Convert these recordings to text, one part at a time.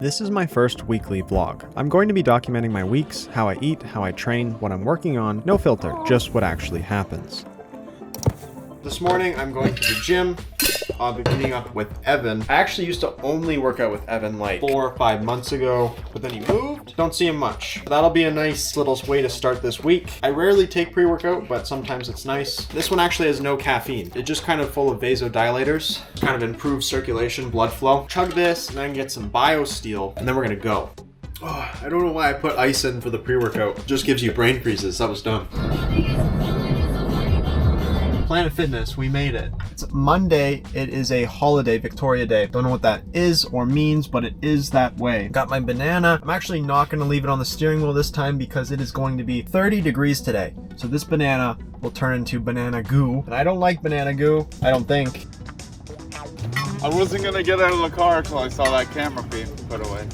This is my first weekly vlog. I'm going to be documenting my weeks, how I eat, how I train, what I'm working on, no filter, just what actually happens. This morning I'm going to the gym. I'll be meeting up with Evan. I actually used to only work out with Evan like 4 or 5 months ago, but then he moved. Don't see him much. That'll be a nice little way to start this week. I rarely take pre-workout, but sometimes it's nice. This one actually has no caffeine. It's just kind of full of vasodilators. Kind of improves circulation, blood flow. Chug this and then get some BioSteel, and then we're gonna go. Oh, I don't know why I put ice in for the pre-workout. It just gives you brain freezes. That was dumb. Planet Fitness, we made it. It's Monday. It is a holiday, Victoria Day. Don't know what that is or means, but it is that way. Got my banana. I'm actually not going to leave it on the steering wheel this time because it is going to be 30 degrees today. So this banana will turn into banana goo. And I don't like banana goo, I don't think. I wasn't going to get out of the car until I saw that camera being put away.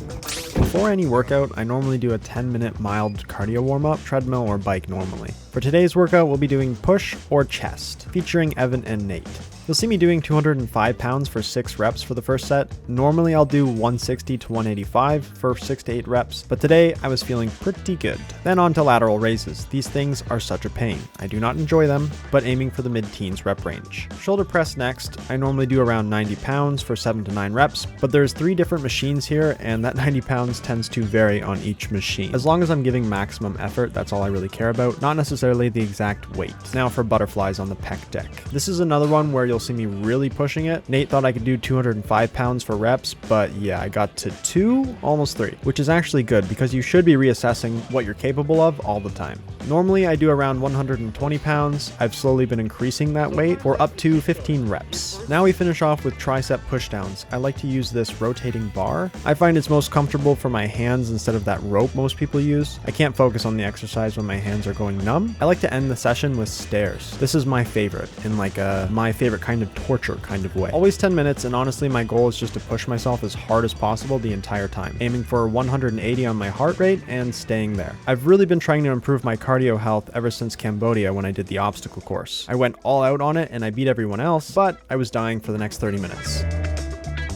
Before any workout, I normally do a 10-minute mild cardio warm-up, treadmill or bike normally. For today's workout, we'll be doing push or chest, featuring Evan and Nate. You'll see me doing 205 pounds for 6 reps for the first set. Normally I'll do 160 to 185 for 6 to 8 reps, but today I was feeling pretty good. Then on to lateral raises. These things are such a pain. I do not enjoy them, but aiming for the mid-teens rep range. Shoulder press next. I normally do around 90 pounds for 7 to 9 reps, but there's 3 different machines here, and that 90 pounds tends to vary on each machine. As long as I'm giving maximum effort, that's all I really care about, not necessarily the exact weight. Now for butterflies on the pec deck. This is another one where you'll see me really pushing it. Nate thought I could do 205 pounds for reps, but yeah, I got to 2, almost 3, which is actually good because you should be reassessing what you're capable of all the time. Normally I do around 120 pounds. I've slowly been increasing that weight for up to 15 reps. Now we finish off with tricep pushdowns. I like to use this rotating bar. I find it's most comfortable for my hands instead of that rope most people use. I can't focus on the exercise when my hands are going numb. I like to end the session with stairs. This is my favorite in like my favorite kind of torture kind of way. Always 10 minutes, and honestly my goal is just to push myself as hard as possible the entire time, aiming for 180 on my heart rate and staying there. I've really been trying to improve my cardio health ever since Cambodia when I did the obstacle course. I went all out on it and I beat everyone else, but I was dying for the next 30 minutes.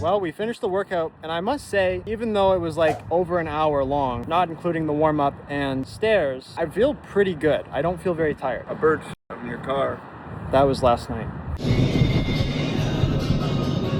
Well, we finished the workout, and I must say, even though it was like over an hour long, not including the warm-up and stairs, I feel pretty good. I don't feel very tired. A bird in your car. That was last night.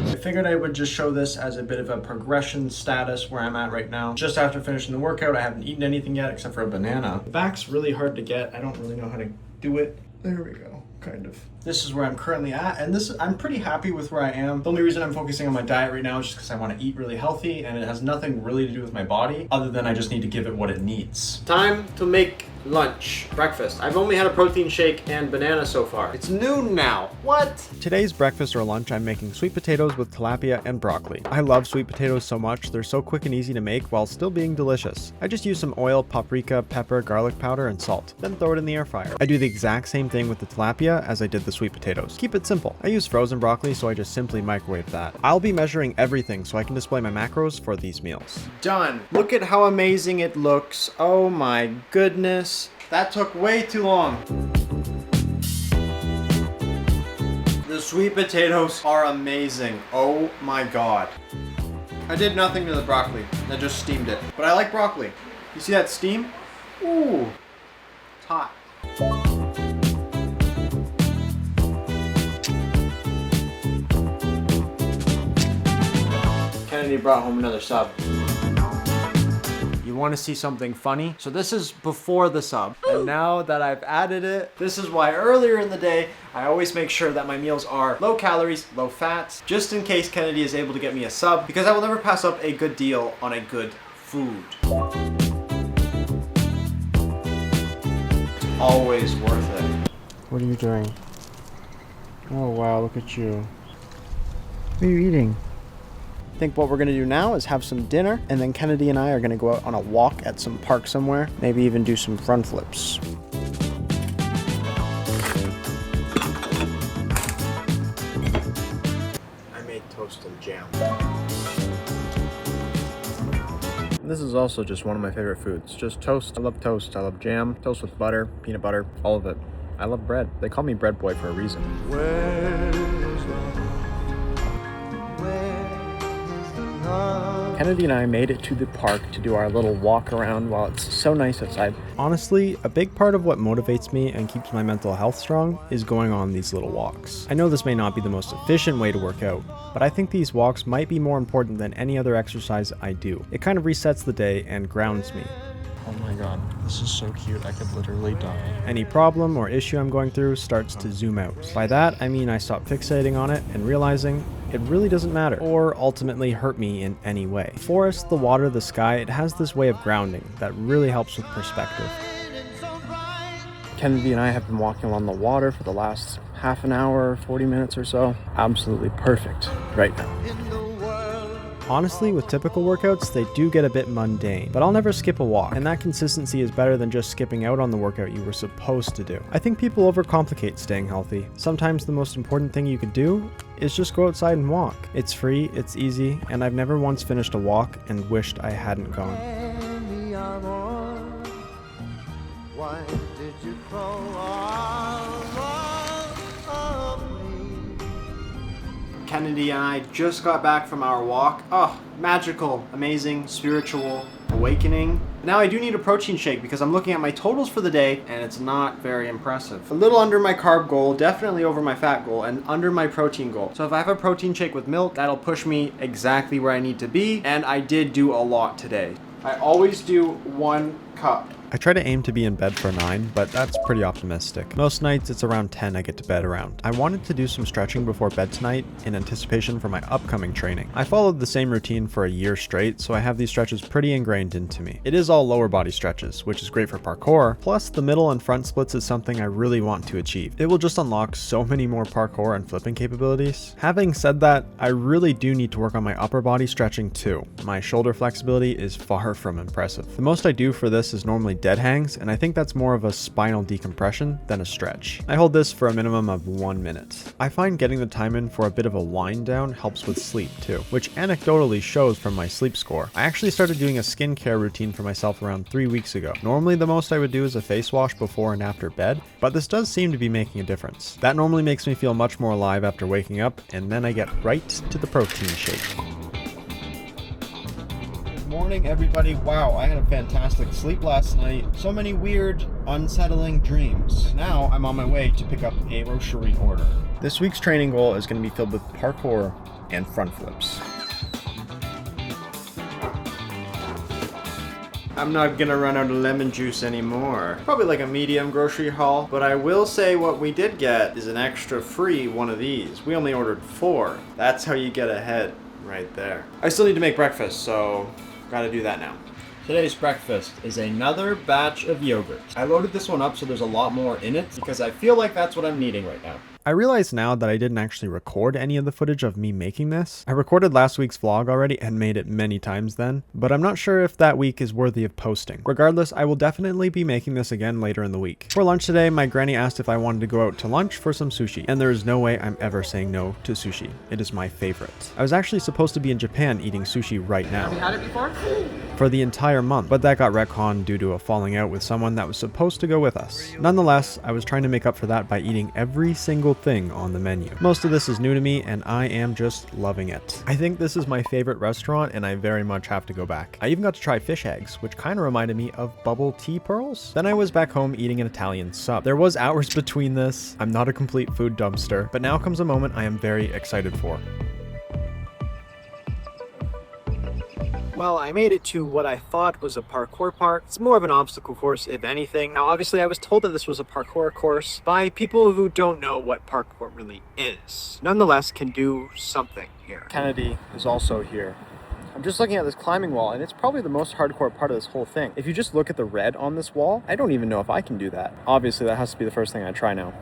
I figured I would just show this as a bit of a progression status where I'm at right now. Just after finishing the workout, I haven't eaten anything yet except for a banana. The back's really hard to get. I don't really know how to do it. There we go, kind of. This is where I'm currently at, and I'm pretty happy with where I am. The only reason I'm focusing on my diet right now is just because I want to eat really healthy, and it has nothing really to do with my body, other than I just need to give it what it needs. Time to make lunch, breakfast. I've only had a protein shake and banana so far. It's noon now. What? Today's breakfast or lunch, I'm making sweet potatoes with tilapia and broccoli. I love sweet potatoes so much. They're so quick and easy to make while still being delicious. I just use some oil, paprika, pepper, garlic powder, and salt. Then throw it in the air fryer. I do the exact same thing with the tilapia as I did the sweet potatoes. Keep it simple. I use frozen broccoli, so I just simply microwave that. I'll be measuring everything so I can display my macros for these meals. Done. Look at how amazing it looks. Oh my goodness. That took way too long. The sweet potatoes are amazing. Oh my god. I did nothing to the broccoli. I just steamed it. But I like broccoli. You see that steam? Ooh. It's hot. Kennedy brought home another sub. You want to see something funny? So this is before the sub, and now that I've added it, this is why earlier in the day I always make sure that my meals are low calories, low fats, just in case Kennedy is able to get me a sub, because I will never pass up a good deal on a good food. It's always worth it. What are you doing? Oh wow, look at you. What are you eating? I think what we're gonna do now is have some dinner, and then Kennedy and I are gonna go out on a walk at some park somewhere, maybe even do some front flips. I made toast and jam. This is also just one of my favorite foods. Just toast. I love toast. I love jam. Toast with butter, peanut butter, all of it. I love bread. They call me bread boy for a reason. Kennedy and I made it to the park to do our little walk around while it's so nice outside. Honestly, a big part of what motivates me and keeps my mental health strong is going on these little walks. I know this may not be the most efficient way to work out, but I think these walks might be more important than any other exercise I do. It kind of resets the day and grounds me. Oh my god, this is so cute, I could literally die. Any problem or issue I'm going through starts to zoom out. By that, I mean I stop fixating on it and realizing it really doesn't matter or ultimately hurt me in any way. The forest, the water, the sky, it has this way of grounding that really helps with perspective. Kennedy and I have been walking along the water for the last half an hour, 40 minutes or so. Absolutely perfect right now. Honestly, with typical workouts, they do get a bit mundane, but I'll never skip a walk, and that consistency is better than just skipping out on the workout you were supposed to do. I think people overcomplicate staying healthy. Sometimes the most important thing you could do is just go outside and walk. It's free, it's easy, and I've never once finished a walk and wished I hadn't gone. Why did you throw all of me? Kennedy and I just got back from our walk. Oh, magical, amazing, spiritual, awakening. Now I do need a protein shake because I'm looking at my totals for the day and it's not very impressive. A little under my carb goal, definitely over my fat goal, and under my protein goal. So if I have a protein shake with milk, that'll push me exactly where I need to be, and I did do a lot today. I always do 1 cup. I try to aim to be in bed for 9, but that's pretty optimistic. Most nights it's around 10 I get to bed around. I wanted to do some stretching before bed tonight in anticipation for my upcoming training. I followed the same routine for a year straight, so I have these stretches pretty ingrained into me. It is all lower body stretches, which is great for parkour, plus the middle and front splits is something I really want to achieve. It will just unlock so many more parkour and flipping capabilities. Having said that, I really do need to work on my upper body stretching too. My shoulder flexibility is far from impressive. The most I do for this is normally dead hangs, and I think that's more of a spinal decompression than a stretch. I hold this for a minimum of 1 minute. I find getting the time in for a bit of a wind down helps with sleep too, which anecdotally shows from my sleep score. I actually started doing a skincare routine for myself around 3 weeks ago. Normally the most I would do is a face wash before and after bed, but this does seem to be making a difference. That normally makes me feel much more alive after waking up, and then I get right to the protein shake. Morning everybody. Wow, I had a fantastic sleep last night. So many weird, unsettling dreams. Now I'm on my way to pick up a grocery order. This week's training goal is going to be filled with parkour and front flips. I'm not gonna run out of lemon juice anymore. Probably like a medium grocery haul, but I will say what we did get is an extra free one of these. We only ordered 4. That's how you get ahead right there. I still need to make breakfast, so gotta do that now. Today's breakfast is another batch of yogurt. I loaded this one up so there's a lot more in it because I feel like that's what I'm needing right now. I realize now that I didn't actually record any of the footage of me making this. I recorded last week's vlog already and made it many times then, but I'm not sure if that week is worthy of posting. Regardless, I will definitely be making this again later in the week. For lunch today, my granny asked if I wanted to go out to lunch for some sushi, and there is no way I'm ever saying no to sushi. It is my favorite. I was actually supposed to be in Japan eating sushi right now. Have you had it before? For the entire month, but that got retconned due to a falling out with someone that was supposed to go with us. Nonetheless, I was trying to make up for that by eating every single thing on the menu. Most of this is new to me and I am just loving it. I think this is my favorite restaurant and I very much have to go back. I even got to try fish eggs, which kind of reminded me of bubble tea pearls. Then I was back home eating an Italian sub. There was hours between this. I'm not a complete food dumpster, but now comes a moment I am very excited for. Well, I made it to what I thought was a parkour park. It's more of an obstacle course, if anything. Now, obviously, I was told that this was a parkour course by people who don't know what parkour really is. Nonetheless, can do something here. Kennedy is also here. I'm just looking at this climbing wall, and it's probably the most hardcore part of this whole thing. If you just look at the red on this wall, I don't even know if I can do that. Obviously, that has to be the first thing I try now.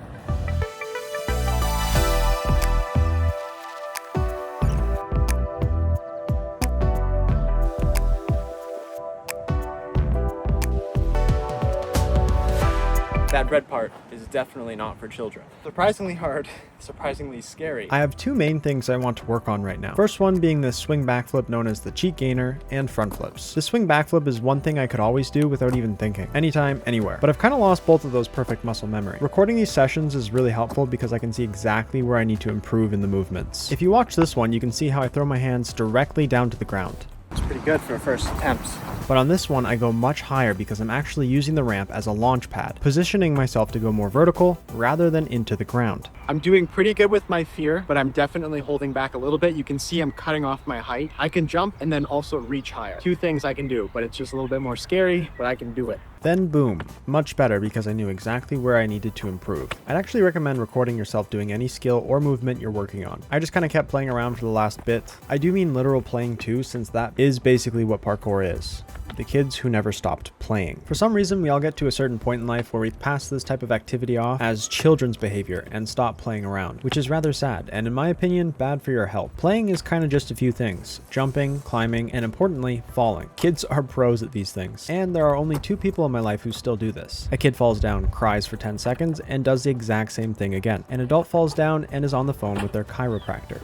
That red part is definitely not for children. Surprisingly hard, surprisingly scary. I have 2 main things I want to work on right now. First one being this swing backflip known as the cheat gainer and front flips. The swing backflip is one thing I could always do without even thinking. Anytime, anywhere. But I've kind of lost both of those perfect muscle memory. Recording these sessions is really helpful because I can see exactly where I need to improve in the movements. If you watch this one, you can see how I throw my hands directly down to the ground. It's pretty good for first attempts. But on this one, I go much higher because I'm actually using the ramp as a launch pad, positioning myself to go more vertical rather than into the ground. I'm doing pretty good with my fear, but I'm definitely holding back a little bit. You can see I'm cutting off my height. I can jump and then also reach higher. Two things I can do, but it's just a little bit more scary, but I can do it. Then boom, much better because I knew exactly where I needed to improve. I'd actually recommend recording yourself doing any skill or movement you're working on. I just kind of kept playing around for the last bit. I do mean literal playing too, since that is basically what parkour is. The kids who never stopped playing. For some reason, we all get to a certain point in life where we pass this type of activity off as children's behavior and stop playing around, which is rather sad and in my opinion, bad for your health. Playing is kind of just a few things: jumping, climbing, and importantly, falling. Kids are pros at these things, and there are only 2 people in my life who still do this. A kid falls down, cries for 10 seconds, and does the exact same thing again. An adult falls down and is on the phone with their chiropractor.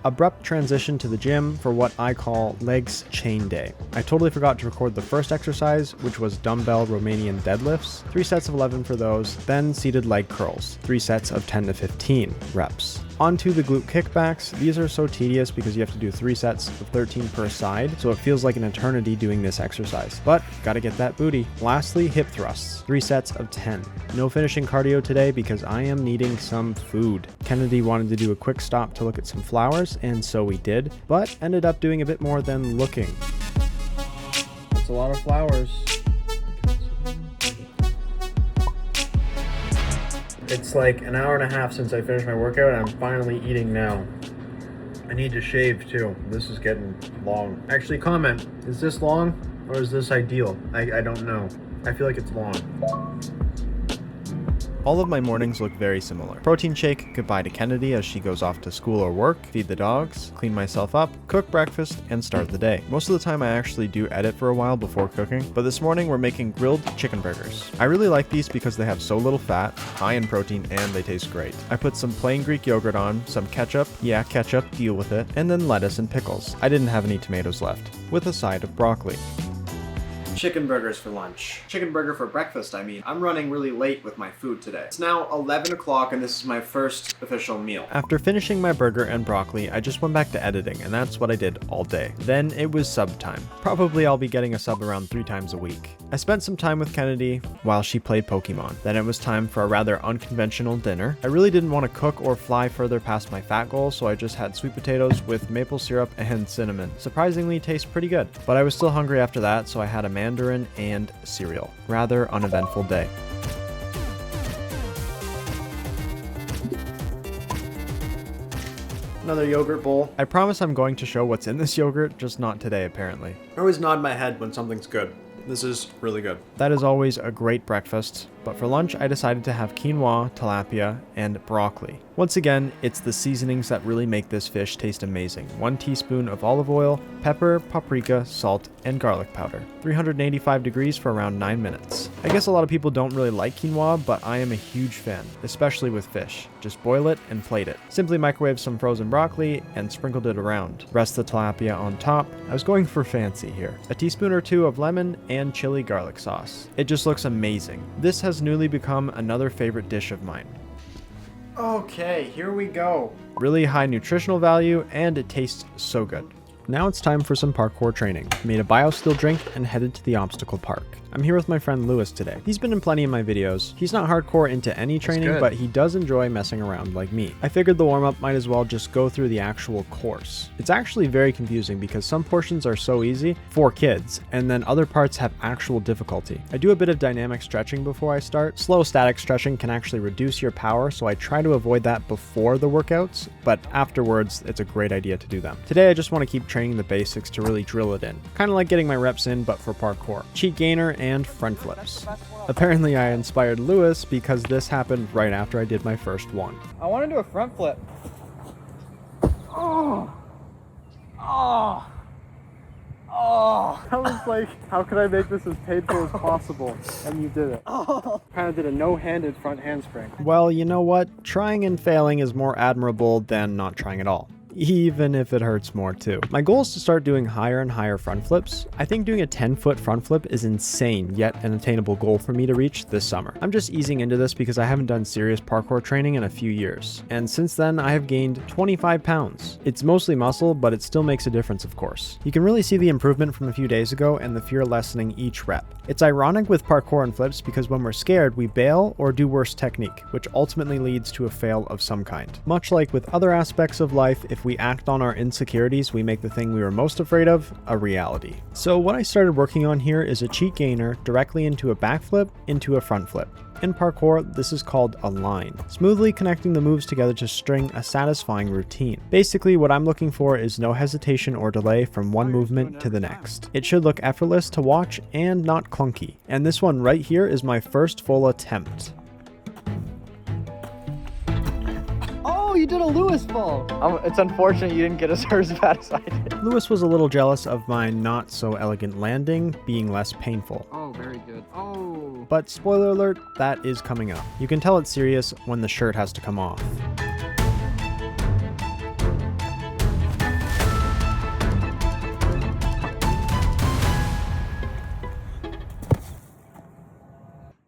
Abrupt transition to the gym for what I call legs chain day. I totally forgot to record the first exercise, which was dumbbell Romanian deadlifts, 3 sets of 11 for those, then seated leg curls, 3 sets of 10 to 15 reps. Onto the glute kickbacks. These are so tedious because you have to do 3 sets of 13 per side, so it feels like an eternity doing this exercise. But gotta get that booty. Lastly, hip thrusts, 3 sets of 10. No finishing cardio today because I am needing some food. Kennedy wanted to do a quick stop to look at some flowers, and so we did, but ended up doing a bit more than looking. That's a lot of flowers. It's like an hour and a half since I finished my workout and I'm finally eating now. I need to shave too. This is getting long. Actually, comment, is this long or is this ideal? I don't know. I feel like it's long. All of my mornings look very similar. Protein shake, goodbye to Kennedy as she goes off to school or work, feed the dogs, clean myself up, cook breakfast, and start the day. Most of the time I actually do edit for a while before cooking, but this morning we're making grilled chicken burgers. I really like these because they have so little fat, high in protein, and they taste great. I put some plain Greek yogurt on, some ketchup, yeah ketchup, deal with it, and then lettuce and pickles. I didn't have any tomatoes left, with a side of broccoli. Chicken burgers for lunch. Chicken burger for breakfast, I mean. I'm running really late with my food today. It's now 11 o'clock and this is my first official meal. After finishing my burger and broccoli, I just went back to editing, and that's what I did all day. Then it was sub time. Probably I'll be getting a sub around 3 times a week. I spent some time with Kennedy while she played Pokemon. Then it was time for a rather unconventional dinner. I really didn't want to cook or fly further past my fat goal, so I just had sweet potatoes with maple syrup and cinnamon. Surprisingly, tastes pretty good. But I was still hungry after that, so I had a mandarin and cereal. Rather uneventful day. Another yogurt bowl. I promise I'm going to show what's in this yogurt, just not today apparently. I always nod my head when something's good. This is really good. That is always a great breakfast, but for lunch I decided to have quinoa, tilapia, and broccoli. Once again, it's the seasonings that really make this fish taste amazing. 1 teaspoon of olive oil, pepper, paprika, salt, and garlic powder. 385 degrees for around 9 minutes. I guess a lot of people don't really like quinoa, but I am a huge fan, especially with fish. Just boil it and plate it. Simply microwave some frozen broccoli and sprinkled it around. Rest the tilapia on top. I was going for fancy here. A teaspoon or 2 of lemon and chili garlic sauce. It just looks amazing. This has newly become another favorite dish of mine. Okay, here we go. Really high nutritional value, and it tastes so good. Now it's time for some parkour training. Made a BioSteel drink and headed to the obstacle park. I'm here with my friend Lewis today. He's been in plenty of my videos. He's not hardcore into any training, but he does enjoy messing around like me. I figured the warm-up might as well just go through the actual course. It's actually very confusing because some portions are so easy for kids, and then other parts have actual difficulty. I do a bit of dynamic stretching before I start. Slow static stretching can actually reduce your power, so I try to avoid that before the workouts, but afterwards, it's a great idea to do them. Today, I just want to keep training the basics to really drill it in. Kind of like getting my reps in, but for parkour. Cheat gainer and front flips. Apparently I inspired Lewis because this happened right after I did my first one. I want to do a front flip. Oh! Oh! Oh! I was like, how can I make this as painful as possible? And you did it. Oh! Kind of did a no-handed front handspring. Well, you know what? Trying and failing is more admirable than not trying at all. even if it hurts more too. My goal is to start doing higher and higher front flips. I think doing a 10-foot front flip is insane, yet an attainable goal for me to reach this summer. I'm just easing into this because I haven't done serious parkour training in a few years, and since then I have gained 25 pounds. It's mostly muscle, but it still makes a difference, of course. You can really see the improvement from a few days ago and the fear lessening each rep. It's ironic with parkour and flips because when we're scared, we bail or do worse technique, which ultimately leads to a fail of some kind. Much like with other aspects of life, if we act on our insecurities, we make the thing we were most afraid of a reality. So what I started working on here is a cheat gainer directly into a backflip into a front flip. In parkour, this is called a line, smoothly connecting the moves together to string a satisfying routine. Basically, what I'm looking for is no hesitation or delay from one movement to the next. It should look effortless to watch and not clunky. And this one right here is my first full attempt. Oh, you did a Lewis fall. It's unfortunate you didn't get as hurt as bad as I did. Lewis was a little jealous of my not so elegant landing being less painful. Oh, very good. Oh. But spoiler alert, that is coming up. You can tell it's serious when the shirt has to come off.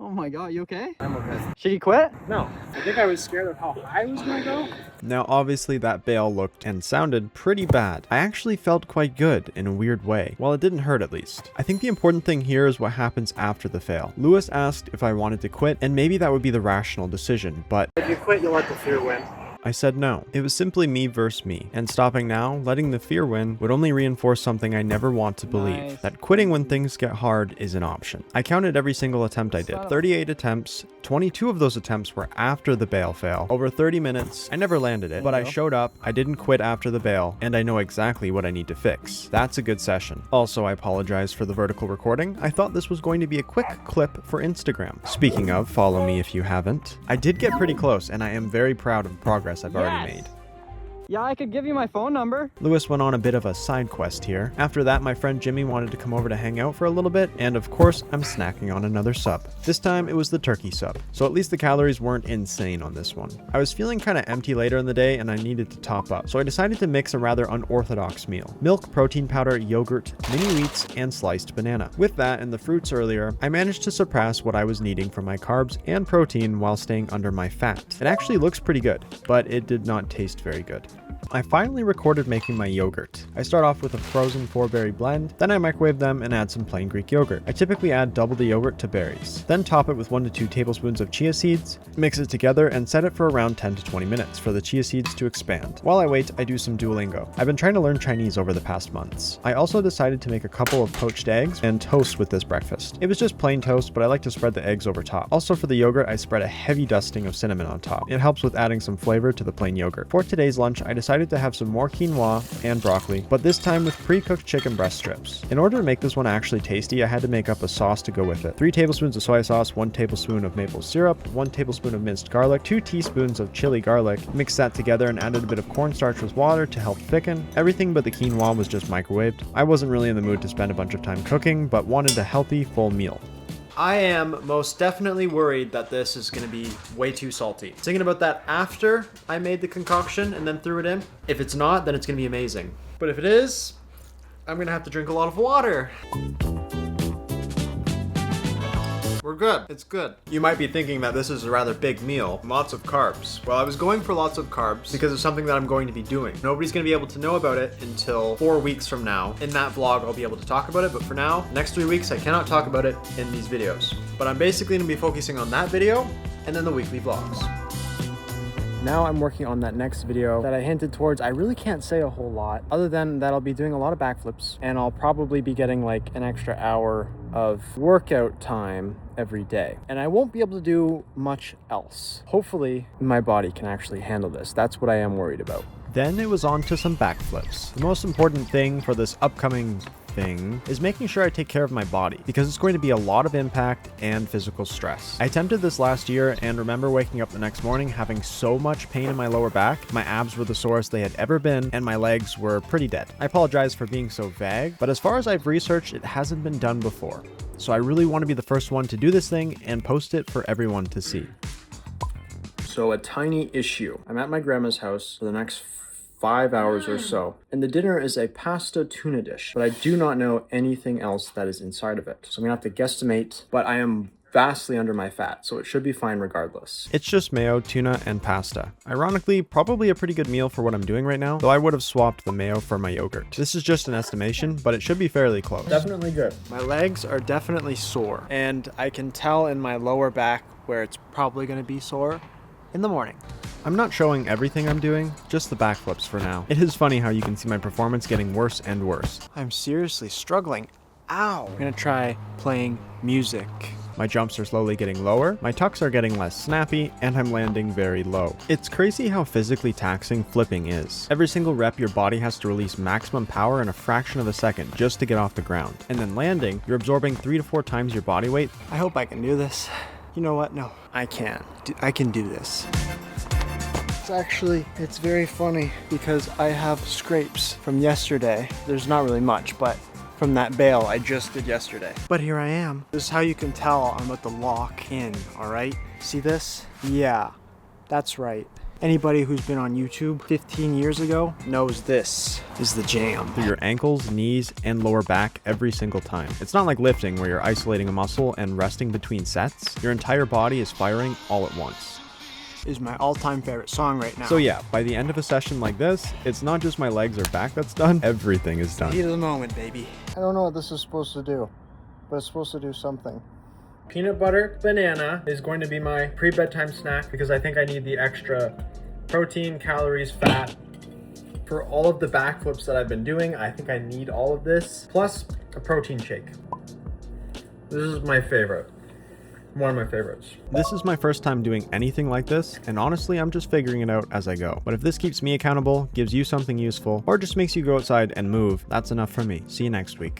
Oh my god, you okay? I'm okay. Should he quit? No, I think I was scared of how high I was gonna go. Now obviously that bail looked and sounded pretty bad. I actually felt quite good in a weird way. Well, it didn't hurt at least. I think the important thing here is what happens after the fail. Lewis asked if I wanted to quit, and maybe that would be the rational decision, but If you quit, you'll let the fear win. I said no. It was simply me versus me, and stopping now, letting the fear win, would only reinforce something I never want to believe, Nice. that quitting when things get hard is an option. I counted every single attempt I did, 38 attempts, 22 of those attempts were after the bail fail, over 30 minutes. I never landed it, but I showed up, I didn't quit after the bail, and I know exactly what I need to fix. That's a good session. Also, I apologize for the vertical recording. I thought this was going to be a quick clip for Instagram. Speaking of, follow me if you haven't. I did get pretty close, and I am very proud of the progress I've already made. Yeah, I could give you my phone number. Lewis went on a bit of a side quest here. After that, my friend Jimmy wanted to come over to hang out for a little bit, and of course, I'm snacking on another sub. This time, it was the turkey sub, so at least the calories weren't insane on this one. I was feeling kind of empty later in the day, and I needed to top up, so I decided to mix a rather unorthodox meal. Milk, protein powder, yogurt, mini wheats, and sliced banana. With that and the fruits earlier, I managed to surpass what I was needing for my carbs and protein while staying under my fat. It actually looks pretty good, but it did not taste very good. I finally recorded making my yogurt. I start off with a frozen 4-berry blend, then I microwave them and add some plain Greek yogurt. I typically add double the yogurt to berries. Then top it with 1 to 2 tablespoons of chia seeds, mix it together and set it for around 10 to 20 minutes for the chia seeds to expand. While I wait, I do some Duolingo. I've been trying to learn Chinese over the past months. I also decided to make a couple of poached eggs and toast with this breakfast. It was just plain toast, but I like to spread the eggs over top. Also for the yogurt, I spread a heavy dusting of cinnamon on top. It helps with adding some flavor to the plain yogurt. For today's lunch, I decided to have some more quinoa and broccoli, but this time with pre-cooked chicken breast strips. In order to make this one actually tasty, I had to make up a sauce to go with it. 3 tablespoons of soy sauce, 1 tablespoon of maple syrup, 1 tablespoon of minced garlic, 2 teaspoons of chili garlic. Mixed that together and added a bit of cornstarch with water to help thicken. Everything but the quinoa was just microwaved. I wasn't really in the mood to spend a bunch of time cooking, but wanted a healthy, full meal. I am most definitely worried that this is going to be way too salty. Thinking about that after I made the concoction and then threw it in. If it's not, then it's going to be amazing. But if it is, I'm going to have to drink a lot of water. We're good. It's good. You might be thinking that this is a rather big meal. Lots of carbs. Well, I was going for lots of carbs because it's something that I'm going to be doing. Nobody's going to be able to know about it until 4 weeks from now. In that vlog, I'll be able to talk about it, but for now, next 3 weeks, I cannot talk about it in these videos. But I'm basically going to be focusing on that video and then the weekly vlogs. Now I'm working on that next video that I hinted towards. I really can't say a whole lot other than that I'll be doing a lot of backflips and I'll probably be getting like an extra hour of workout time every day. And I won't be able to do much else. Hopefully my body can actually handle this. That's what I am worried about. Then it was on to some backflips. The most important thing for this upcoming thing is making sure I take care of my body because it's going to be a lot of impact and physical stress. I attempted this last year and remember waking up the next morning having so much pain in my lower back. My abs were the sorest they had ever been and my legs were pretty dead. I apologize for being so vague, but as far as I've researched, it hasn't been done before. So I really want to be the first one to do this thing and post it for everyone to see. So a tiny issue. I'm at my grandma's house for the next 5 hours or so. And the dinner is a pasta tuna dish, but I do not know anything else that is inside of it. So I'm gonna have to guesstimate, but I am vastly under my fat, so it should be fine regardless. It's just mayo, tuna, and pasta. Ironically, probably a pretty good meal for what I'm doing right now, though I would have swapped the mayo for my yogurt. This is just an estimation, but it should be fairly close. Definitely good. My legs are definitely sore, and I can tell in my lower back where it's probably going to be sore in the morning. I'm not showing everything I'm doing, just the backflips for now. It is funny how you can see my performance getting worse and worse. I'm seriously struggling. Ow! I'm going to try playing music. My jumps are slowly getting lower, my tucks are getting less snappy, and I'm landing very low. It's crazy how physically taxing flipping is. Every single rep your body has to release maximum power in a fraction of a second just to get off the ground. And then landing, you're absorbing 3 to 4 times your body weight. I hope I can do this. You know what? No, I can't. I can do this. It's very funny because I have scrapes from yesterday. There's not really much, but from that bail I just did yesterday. But here I am. This is how you can tell I'm about to lock in, all right? See this? Yeah, that's right. Anybody who's been on YouTube 15 years ago knows this is the jam. Through your ankles, knees, and lower back every single time. It's not like lifting where you're isolating a muscle and resting between sets. Your entire body is firing all at once. Is my all-time favorite song right now. So yeah, by the end of a session like this, it's not just my legs or back that's done, everything is done. Heat of the moment, baby. I don't know what this is supposed to do, but it's supposed to do something. Peanut butter banana is going to be my pre-bedtime snack because I think I need the extra protein, calories, fat. For all of the backflips that I've been doing, I think I need all of this, plus a protein shake. This is my favorite. One of my favorites. This is my first time doing anything like this, and honestly, I'm just figuring it out as I go. But if this keeps me accountable, gives you something useful, or just makes you go outside and move, that's enough for me. See you next week.